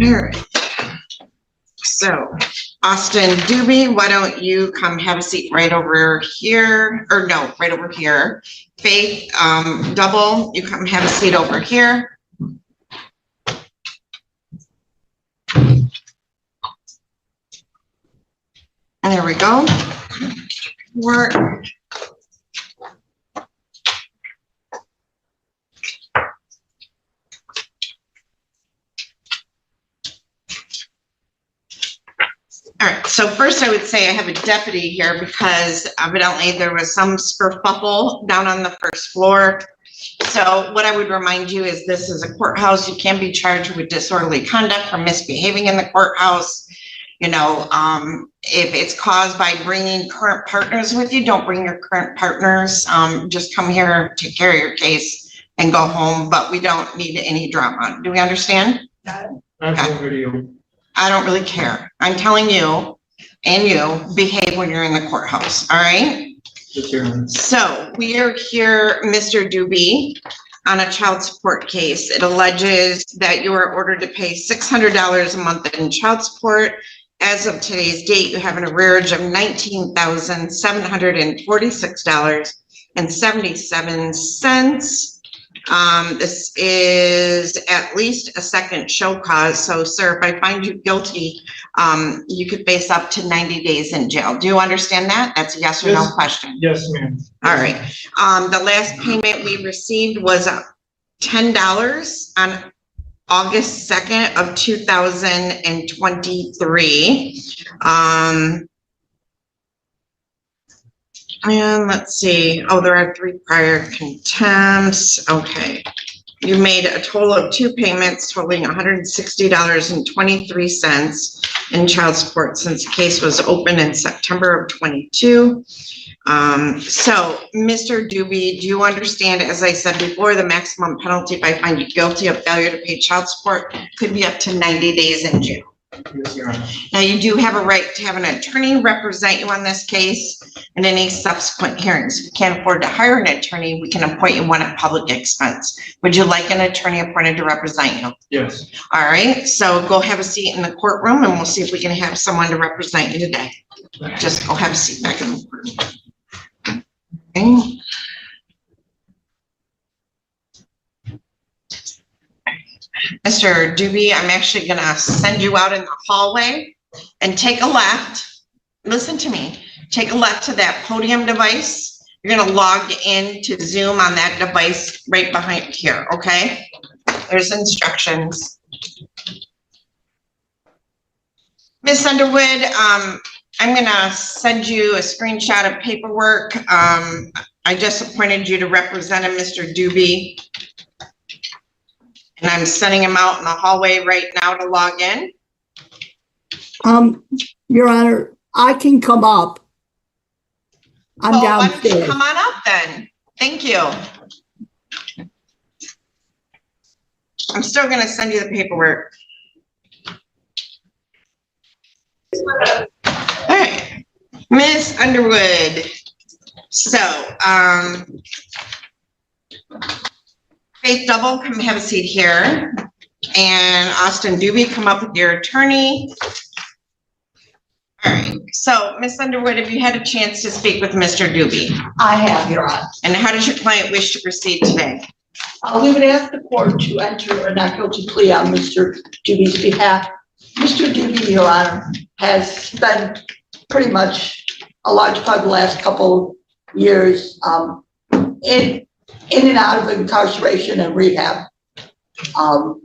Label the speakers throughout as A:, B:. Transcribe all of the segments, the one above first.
A: All right. So, Austin DUBY, why don't you come have a seat right over here, or no, right over here. Faith Double, you come have a seat over here. And there we go. Work. All right, so first I would say I have a deputy here because evidently there was some skerfuffle down on the first floor. So what I would remind you is this is a courthouse. You can be charged with disorderly conduct or misbehaving in the courthouse. You know, if it's caused by bringing current partners with you, don't bring your current partners. Just come here, take care of your case and go home, but we don't need any drama. Do we understand?
B: Got it. Okay.
A: I don't really care. I'm telling you, and you behave when you're in the courthouse, all right? So we are here, Mr. DUBY, on a child support case. It alleges that you are ordered to pay $600 a month in child support. As of today's date, you have an arrearage of $19,746.77. This is at least a second show cause. So, sir, if I find you guilty, you could face up to 90 days in jail. Do you understand that? That's a yes or no question.
B: Yes, ma'am.
A: All right. The last payment we received was $10 on August 2nd of 2023. And let's see. Oh, there are 3 prior contempts. Okay. You made a total of 2 payments totaling $160.23 in child support since the case was open in September of 22. So, Mr. DUBY, do you understand, as I said before, the maximum penalty if I find you guilty of failure to pay child support could be up to 90 days in jail?
B: Yes, Your Honor.
A: Now, you do have a right to have an attorney represent you on this case and any subsequent hearings. If you can't afford to hire an attorney, we can appoint you one at public expense. Would you like an attorney appointed to represent you?
B: Yes.
A: All right, so go have a seat in the courtroom and we'll see if we can have someone to represent you today. Just go have a seat back in the courtroom. Okay. Mr. DUBY, I'm actually gonna send you out in the hallway and take a left. Listen to me. Take a left to that podium device. You're gonna log in to Zoom on that device right behind here, okay? There's instructions. Ms. Underwood, I'm gonna send you a screenshot of paperwork. I just appointed you to represent him, Mr. DUBY. And I'm sending him out in the hallway right now to log in.
C: Your Honor, I can come up. I'm
A: Well, why don't
C: downstairs.
A: you come on up then? Thank you. I'm still gonna send you the paperwork. All right, Miss Underwood. So, Faith Double, come have a seat here. And Austin DUBY, come up with your attorney. All right, so Miss Underwood, have you had a chance to speak with Mr. DUBY?
D: I have, Your Honor.
A: And how does your client wish to proceed today?
D: We would ask the court to enter a not guilty plea on Mr. DUBY's behalf. Mr. DUBY, Your Honor, has spent pretty much a large part of the last couple years in and out of incarceration and rehab.
A: I'm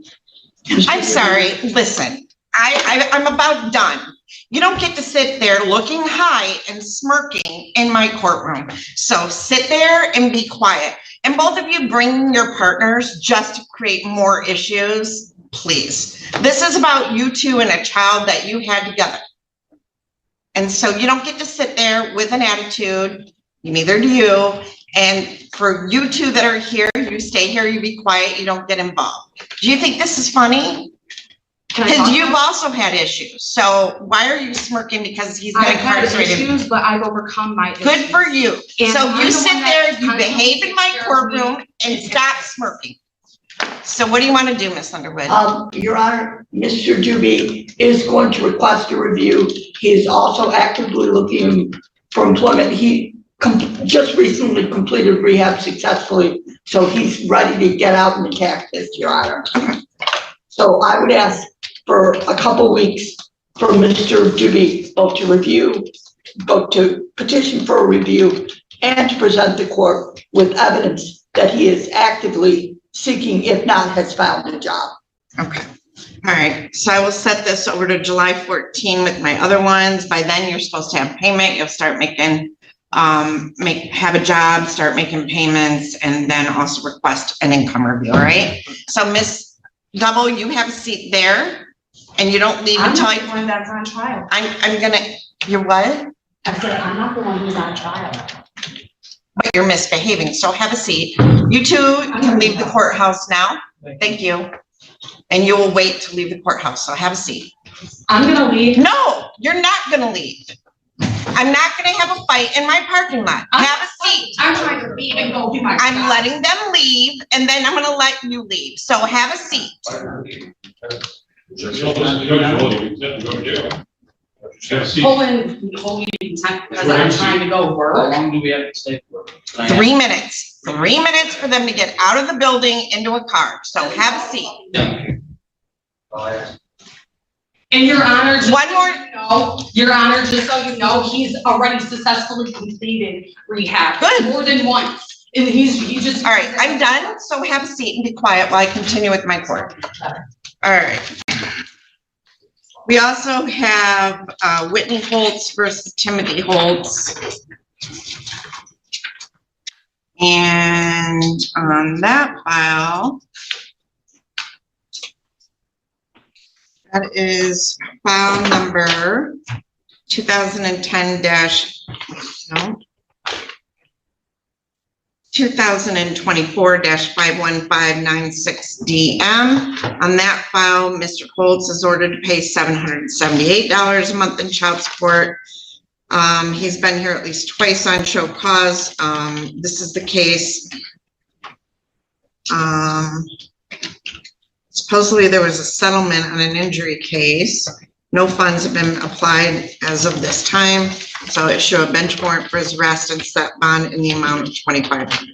A: sorry, listen, I'm about done. You don't get to sit there looking high and smirking in my courtroom. So sit there and be quiet. And both of you bring your partners just to create more issues, please. This is about you two and a child that you had together. And so you don't get to sit there with an attitude, neither do you. And for you two that are here, you stay here, you be quiet, you don't get involved. Do you think this is funny? Because you've also had issues. So why are you smirking? Because he's been incarcerated.
E: I've had issues, but I've overcome my issues.
A: Good for you.
E: And
A: so
E: I'm
A: you
E: the
A: sit
E: one
A: there,
E: that
A: you behave in my
E: takes care of
A: courtroom
E: me.
A: and stop smirking. So what do you want to do, Ms. Underwood?
D: Your Honor, Mr. DUBY is going to request a review. He is also actively looking for employment. He just recently completed rehab successfully, so he's ready to get out and attack this, Your Honor. So I would ask for a couple weeks for Mr. DUBY both to petition for a review and to present the court with evidence that he is actively seeking, if not has found a job.
A: Okay. All right. So I will set this over to July 14 with my other ones. By then, you're supposed to have payment. You'll start making, have a job, start making payments, and then also request an income review. All right. So Ms. Double, you have a seat there, and you don't leave
E: I'm
A: until
E: not the one that's on trial.
A: I'm gonna. You're what?
E: I said, I'm not the one who's on trial.
A: But you're misbehaving. So have a seat. You two can leave the courthouse now. Thank you. And you will wait to leave the courthouse. So have a seat.
E: I'm gonna leave.
A: No, you're not gonna leave. I'm not gonna have a fight in my parking lot. Have a seat.
E: I'm trying to leave and go do my
A: I'm
E: job.
A: letting them leave and then I'm gonna let you leave. So have a seat.
E: Holding contempt because I'm trying to go
B: How
E: work.
B: long do we have to stay for?
A: 3 minutes. 3 minutes for them to get out of the building into a car. So have a seat.
E: And Your Honor, just
A: One
E: so
A: more-
E: you know, Your Honor, just so you know, he's already successfully completed rehab.
A: Good.
E: More than once. And he just.
A: All right, I'm done. So have a seat and be quiet while I continue with my court. All right. We also have Whitney Holtz versus Timothy Holtz. And on that file, that is file number 2010 2024-51596DM. On that file, Mr. Holtz is ordered to pay $778 a month in child support. He's been here at least twice on show cause. This is the case. Supposedly there was a settlement on an injury case. No funds have been applied as of this time. So issue a bench warrant for his arrest and set bond in the amount of $2,500.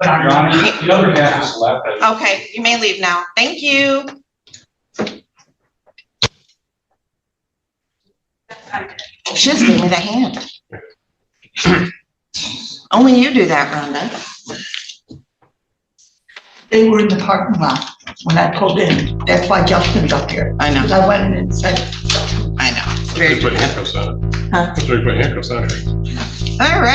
E: But I'm
B: Your Honor, the other half is left.
A: Okay, you may leave now. Thank you. She just gave me the hand. Only you do that, Rhonda.
D: They were in the parking lot when I pulled in. That's why Justin's up here.
A: I know,
D: Because I went in and said,
A: I know. It's very
F: Put handcuffs on it.
A: Huh?
F: Put handcuffs on it.
A: All right.